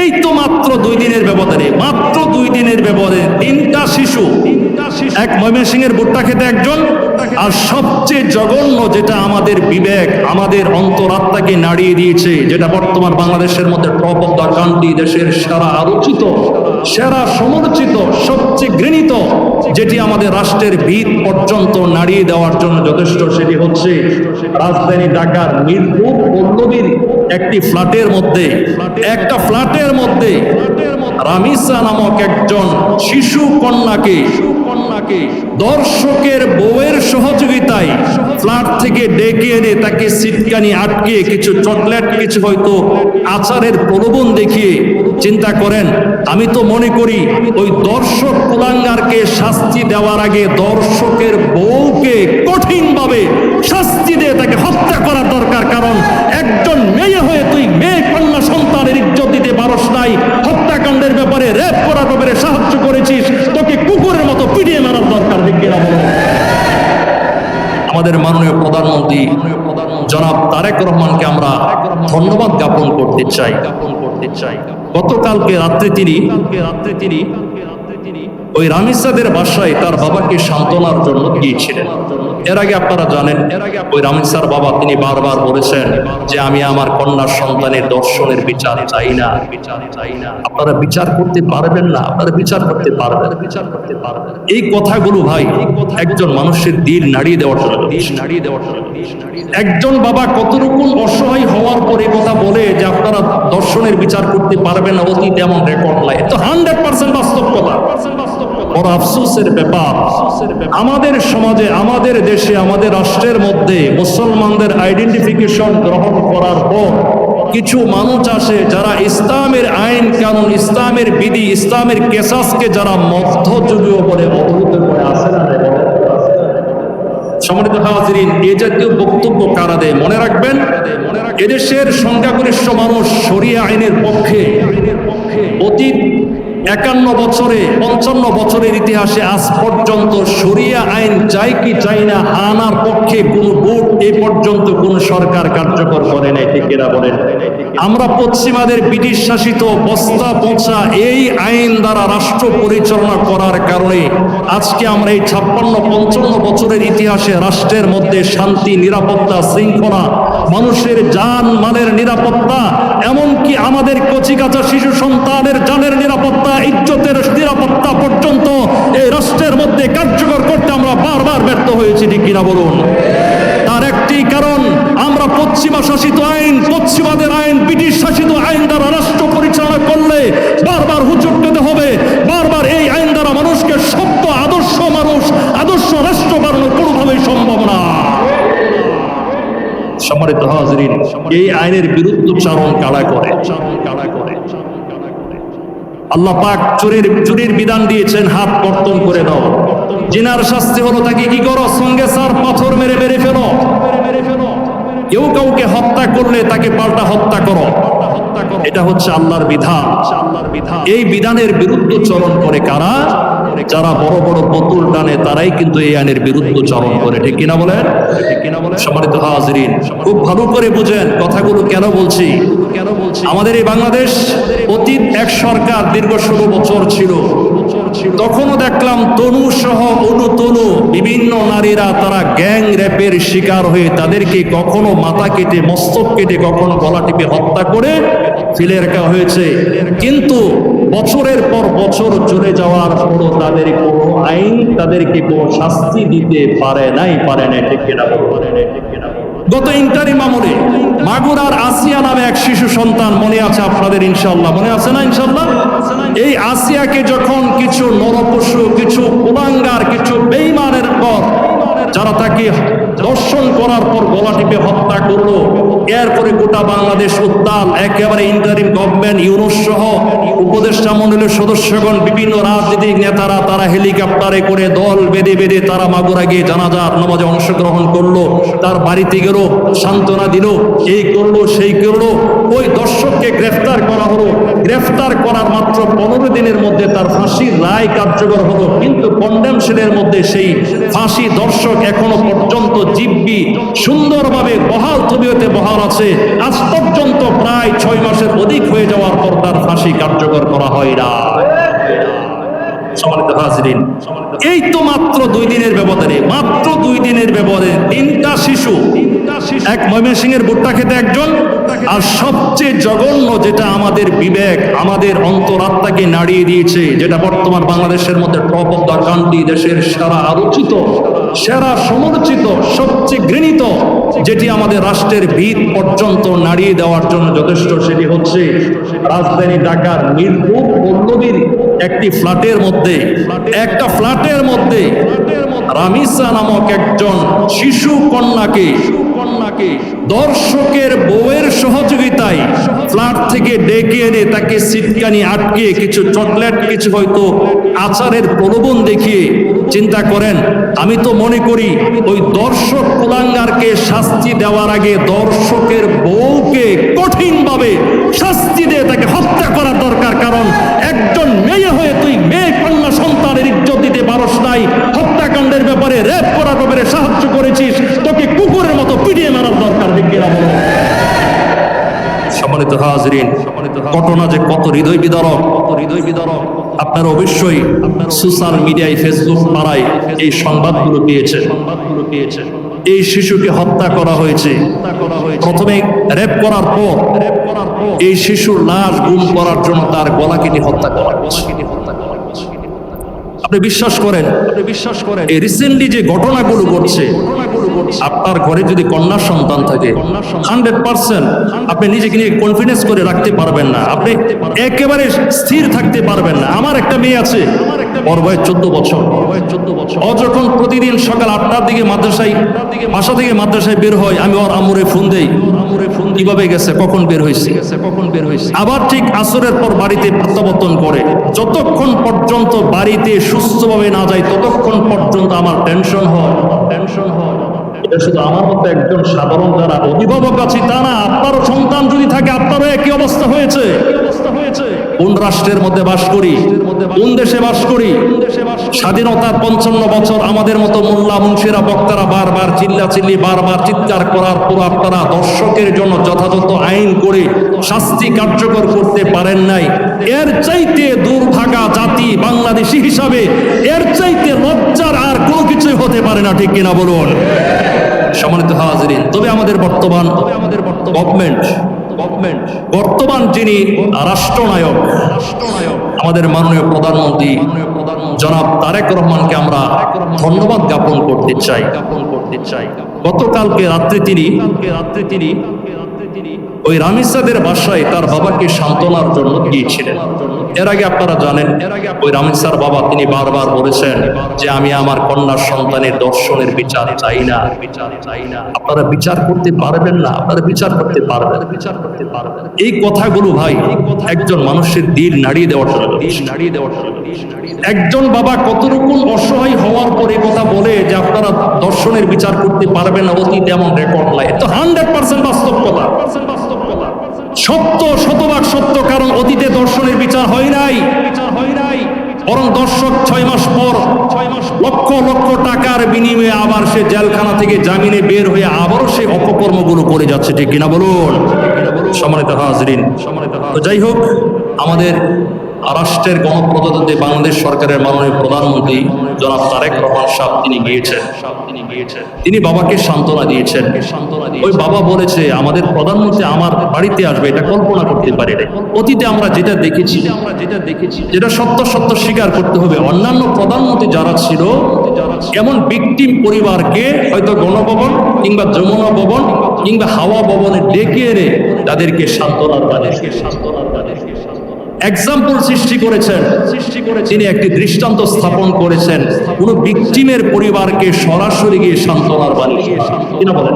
এই তো মাত্র 2 দিনের ব্যবধানে, মাত্র 2 দিনের ব্যবধানে 3টা শিশু, এক ময়মনসিংহের ভুট্টা খেতে একজন, আর সবচেয়ে জঘন্য যেটা আমাদের বিবেক, আমাদের অন্তরাত্মাকে নাড়িয়ে দিয়েছে, যেটা বর্তমান বাংলাদেশের মধ্যে টপ অফ দ্য কান্ট্রি, দেশের সেরা আলোচিত, সেরা সমালোচিত, সবচেয়ে ঘৃণিত, যেটি আমাদের রাষ্ট্রের ভিত পর্যন্ত নাড়িয়ে দেওয়ার জন্য যথেষ্ট, সেটি হচ্ছে রাজধানী ঢাকার মিরপুর পল্লবীর একটি ফ্ল্যাটের মধ্যে, একটা ফ্ল্যাটের মধ্যে রামিসা নামক একজন শিশু কন্যাকে দর্শকের বউয়ের সহযোগিতায় ফ্ল্যাট থেকে ডেকে এনে তাকে সিটকানি আটকে কিছু চকলেট, কিছু হয়তো আচারের প্রলোভন দেখিয়ে, চিন্তা করেন, আমি তো মনে করি ওই দর্শক কুলাঙ্গারকে শাস্তি দেওয়ার আগে দর্শকের বউকে কঠিনভাবে শাস্তি দিয়ে তাকে হত্যা করা দরকার। কারণ একজন মেয়ে হয়ে তুই মেয়ে কন্যা সন্তানের ইজ্জত দিতে পারস নাই, হত্যাকাণ্ডের ব্যাপারে, রেপ করার ব্যাপারে সাহায্য করেছিস, তোকে কুকুরের মতো পিটিয়ে মারার দরকার। আমাদের মাননীয় প্রধানমন্ত্রী জনাব তারেক রহমানকে আমরা ধন্যবাদ জ্ঞাপন করতে চাই। গতকালকে রাত্রে তিনি ওই রামিসাদের বাসায় তার বাবাকে সান্ত্বনার জন্য গিয়েছিলেন। এর আগে আপনারা জানেন, ওই রামিসার বাবা তিনি বারবার বলেছেন যে আমি আমার কন্যার সন্তানের দর্শনের বিচার চাই না। আপনারা বিচার করতে পারবেন না, আপনারা বিচার করতে পারবেন। এই কথাগুলো ভাই একজন মানুষের দিল নাড়িয়ে দেওয়ার জন্য। একজন বাবা কত রকম অসহায় হওয়ার পরে কথা বলে যে আপনারা দর্শনের বিচার করতে পারবেন না, অতীতে এমন রেকর্ড নাই। তো 100% বাস্তব কথা। বড় আফসোসের ব্যাপার, আমাদের সমাজে, আমাদের দেশে, আমাদের রাষ্ট্রের মধ্যে মুসলমানদের আইডেন্টিফিকেশন গ্রহণ করার পর কিছু মানুষ আসে যারা ইসলামের আইন কানুন, ইসলামের বিধি, ইসলামের কেসাসকে যারা মধ্যযুগীয় বলে অবহিত করে আসে না। সম্মানিত হাজিরিন, এই জাতীয় বক্তব্য কারা দেয়? মনে রাখবেন, এদেশের সংখ্যাগরিষ্ঠ মানুষ শরিয়া আইনের পক্ষে। অতীত 51 বছরে, 55 বছরের ইতিহাসে আজ পর্যন্ত শরিয়া আইন চাই কি চাই না আনার পক্ষে কোন ভোট এ পর্যন্ত কোন সরকার কার্যকর করে নাই। ঠিক এরা বলেন, আমরা পশ্চিমাদের ব্রিটিশ শাসিত বস্তা পচা এই আইন দ্বারা রাষ্ট্র পরিচালনা করার কারণে আজকে আমরা এই 56-55 বছরের ইতিহাসে রাষ্ট্রের মধ্যে শান্তি, নিরাপত্তা, শৃঙ্খলা, মানুষের জান মালের নিরাপত্তা, এমনকি আমাদের কচিকাঁচা শিশু সন্তানের জানের নিরাপত্তা, ইজ্জতের নিরাপত্তা পর্যন্ত এই রাষ্ট্রের মধ্যে কার্যকর করতে আমরা বারবার ব্যর্থ হয়েছি। ঠিক কিনা বলুন? তার একটি কারণ, আমরা পশ্চিমা শাসিত আইন, পশ্চিমাদের আইন, ব্রিটিশ শাসিত আইন দ্বারা রাষ্ট্র পরিচালনা করলে বারবার হুজুর পেতে হবে। বারবার এই আইন দ্বারা মানুষকে সভ্য আদর্শ মানুষ, আদর্শ রাষ্ট্র বানানো কোনোভাবেই সম্ভব না। সম্মানিত হাজিরিন, এই আইনের বিরুদ্ধচারণ কারা করে? আল্লাহ পাক চুরির বিধান দিয়েছেন, হাত কর্তন করে দাও। জিনার শাস্তি হলো তাকে কি করো? সঙ্গে সার পাথর মেরে মেরে ফেলো। কেউ কাউকে হত্যা করলে তাকে পাল্টা হত্যা করো। এটা হচ্ছে আল্লাহর বিধান। এই বিধানের বিরুদ্ধে চরণ করে কারা? যারা বড় বড় বোতল টানে, তারাই কিন্তু এই আইনের বিরুদ্ধে চরণ করে। ঠিক কিনা বলেন? সম্মানিত হাজিরিন, খুব ভালো করে বুঝেন কথাগুলো কেন বলছি। আমাদের এই বাংলাদেশ অতীত এক সরকার দীর্ঘ 16 বছর ছিল। তখনও দেখলাম তনু সহ অনুতনু বিভিন্ন নারীরা তারা গ্যাং রেপের শিকার হয়ে তাদেরকে কখনো মাথা কেটে, মস্তক কেটে, কখনো গলা টিপে হত্যা করে ফেলে রাখা হয়েছে। কিন্তু বছরের পর বছর চলে যাওয়ার পরও তাদের কোনো আইন তাদেরকে কোনো শাস্তি দিতে পারে নাই। ঠিক কিনা? গত ইন্টারিম আমলে মাগুরার আসিয়া নামে এক শিশু সন্তান, মনে আছে আপনাদের? ইনশাআল্লাহ মনে আছে না? ইনশাআল্লাহ। এই আসিয়াকে যখন কিছু নরপশু, কিছু কুলাঙ্গার, কিছু বেঈমানের পর যারা তাকে দর্শন করার পর গলা টিপে হত্যা করলো, এরপরে গোটা বাংলাদেশ উত্তাল। একেবারে ইন্টারিম গভর্নমেন্ট, ইউনূস সহ উপদেষ্টা মণ্ডলীর সদস্যগণ, বিভিন্ন রাজনৈতিক নেতারা তারা হেলিকপ্টারে করে দল বেঁধে বেঁধে তারা মাগুরা গিয়ে জানাজার নামাজে অংশগ্রহণ করলো, তার বাড়িতে গেল, সান্ত্বনা দিল, এই করলো সেই করলো। ওই দর্শককে গ্রেফতার করা হলো। গ্রেফতার করার মাত্র 15 দিনের মধ্যে তার তার ফাঁসির রায় কার্যকর হলো, কিন্তু কন্ডেমশনের মধ্যে সেই ফাঁসি দর্শক এখনো পর্যন্ত জিব্বি সুন্দরভাবে বহাল তবিয়তে বহাল আছে। আজ পর্যন্ত প্রায় 6 মাসের অধিক হয়ে যাওয়ার পর তার ফাঁসি কার্যকর করা হয় না। সম্মানিত হাজিরিন, এই তো মাত্র 2 দিনের ব্যবধানে, মাত্র 2 দিনের ব্যবধানে 3টা শিশু, এক ময়মনসিংহের ভুট্টা খেতে একজন, আর সবচেয়ে জঘন্য যেটা আমাদের বিবেক, আমাদের অন্তরাত্মাকে নাড়িয়ে দিয়েছে, যেটা বর্তমান বাংলাদেশের মধ্যে টপ অফ দ্য কান্ট্রি, দেশের সেরা আলোচিত, সেরা সমালোচিত, সবচেয়ে ঘৃণিত, যেটি আমাদের রাষ্ট্রের ভিত পর্যন্ত নাড়িয়ে দেওয়ার জন্য যথেষ্ট, সেটি হচ্ছে রাজধানী ঢাকার মিরপুর পল্লবীর একটি ফ্ল্যাটের মধ্যে, একটা ফ্ল্যাটের মধ্যে রামিসা নামক একজন শিশু কন্যাকে দর্শকের বউয়ের সহযোগিতায় ফ্ল্যাট থেকে ডেকে এনে তাকে সিটকানি আটকে কিছু চকলেট, কিছু হয়তো আচারের প্রলোভন দেখিয়ে, চিন্তা করেন, আমি তো মনে করি ওই দর্শক কুলাঙ্গারকে শাস্তি দেওয়ার আগে দর্শকের বউকে কঠিনভাবে শাস্তি দিয়ে তাকে হত্যা করা দরকার। কারণ একজন মেয়ে হয়ে তুই মেয়ে কন্যা সন্তানের ইজ্জত দিতে পারস নাই, হত্যাকাণ্ডের ব্যাপারে, রেপ করার ব্যাপারে সাহায্য করেছিস, তোকে কুকুরের মতো পিটিয়ে মারার দরকার। সম্মানিত হাজিরিন, ঘটনা যে কত হৃদয় বিদারক, আপনারা অবশ্যই সোশ্যাল মিডিয়ায়, ফেসবুক পাড়ায় এই সংবাদগুলো পেয়েছেন। এই শিশুকে হত্যা করা হয়েছে, প্রথমে রেপ করার পর এই শিশুর লাশ গুম করার জন্য তার গলা কেটে হত্যা করা হয়েছে। আপনি বিশ্বাস করেন, এই রিসেন্টলি যে ঘটনাগুলো ঘটছে, আপনার ঘরে যদি কন্যা সন্তান থাকে 100% আপনি নিজেকে নিয়ে কনফিডেন্স করে রাখতে পারবেন না, আপনি একেবারে স্থির থাকতে পারবেন না। আমার একটা মেয়ে আছে, ওর বয়স 14 বছর। ও যখন প্রতিদিন সকাল 8টার দিকে বাসা থেকে মাদ্রাসায় বের হয়, আমি ওর আম্মুরে ফোন দেই, কিভাবে গেছে, কখন বের হয়েছে। আবার ঠিক আসরের পর বাড়িতে প্রত্যাবর্তন করে, যতক্ষণ পর্যন্ত বাড়িতে সুস্থভাবে না যায় ততক্ষণ পর্যন্ত আমার টেনশন হয়। এটা শুধু আমার মতো একজন সাধারণ যারা অভিভাবক আছে তা না, আপনারও সন্তান যদি থাকে আপনারও একই অবস্থা হয়েছে। কোন রাষ্ট্রের মধ্যে বাস করি, কোন দেশে বাস করি? স্বাধীনতার 55 বছর আমাদের মতো মোল্লা মুন্সিরা বক্তারা বারবার চিল্লাচিল্লি, বারবার চিৎকার করার পর আপনারা দর্শকের জন্য যথাযথ আইন করে শাস্তি কার্যকর করতে পারেন নাই। এর চাইতে দুর্ভাগা জাতি বাংলাদেশি হিসাবে এর চাইতে লজ্জার আর কোনো কিছুই হতে পারে না, ঠিক কিনা বলুন? সম্মানিত হাজিরিন, তবে আমাদের বর্তমান বর্তমান যিনি রাষ্ট্রনায়ক, আমাদের মাননীয় প্রধানমন্ত্রী জনাব তারেক রহমানকে আমরা ধন্যবাদ জ্ঞাপন করতে চাই। গতকালকে রাত্রে তিনি ওই রামিসাদের বাসায় তার বাবাকে সান্ত্বনার জন্য গিয়েছিলেন। এর আগে আপনারা জানেন, ওই রামিসার বাবা তিনি বারবার বলেছেন যে আমি আমার কন্যার সন্তানের দর্শনের বিচার চাই না। আপনারা বিচার করতে পারবেন না, আপনারা বিচার করতে পারবেন। এই কথাগুলো ভাই একজন মানুষের দিল নাড়িয়ে দেওয়ার জন্য। একজন বাবা কত রকম অসহায় হওয়ার পরে কথা বলে যে আপনারা দর্শনের বিচার করতে পারবেন না, অতীতে এমন রেকর্ড নাই। তো 100% বাস্তব কথা, সত্য, শতভাগ সত্য। কারণ অতীতে দর্শনের বিচার হয় নাই, বরং দর্শক 6 মাস পর লক্ষ লক্ষ টাকার বিনিময়ে আবার সে জেলখানা থেকে জামিনে বের হয়ে আবারও সে অপকর্মগুলো করে যাচ্ছে, ঠিক কিনা বলুন? সম্মানিত হাজিরিন, তো যাই হোক, আমাদের রাষ্ট্রের গণপ্রজাতন্ত্রী বাংলাদেশ সরকারের মাননীয় প্রধানমন্ত্রী জনাব তারেক রহমান সাহেব তিনি গিয়েছেন, তিনি বাবাকে সান্ত্বনা দিয়েছেন। ওই বাবা বলেছে আমাদের প্রধানমন্ত্রী আমার বাড়িতে আসবে, এটা কল্পনা করতে পারি না। অতীতে আমরা যেটা দেখেছি, যেটা সত্য স্বীকার করতে হবে, অন্যান্য প্রধানমন্ত্রী যারা ছিল এমন ভিকটিম পরিবারকে হয়তো গণভবন কিংবা যমুনা ভবন কিংবা হাওয়া ভবনে ডেকে এনে তাদেরকে সান্ত্বনার বাণী এক্সাম্পল সৃষ্টি করেছেন, তিনি একটি দৃষ্টান্ত স্থাপন করেছেন। কোন ভিকটিমের পরিবারকে সরাসরি গিয়ে সান্ত্বনার বাণী কিনা বলেন।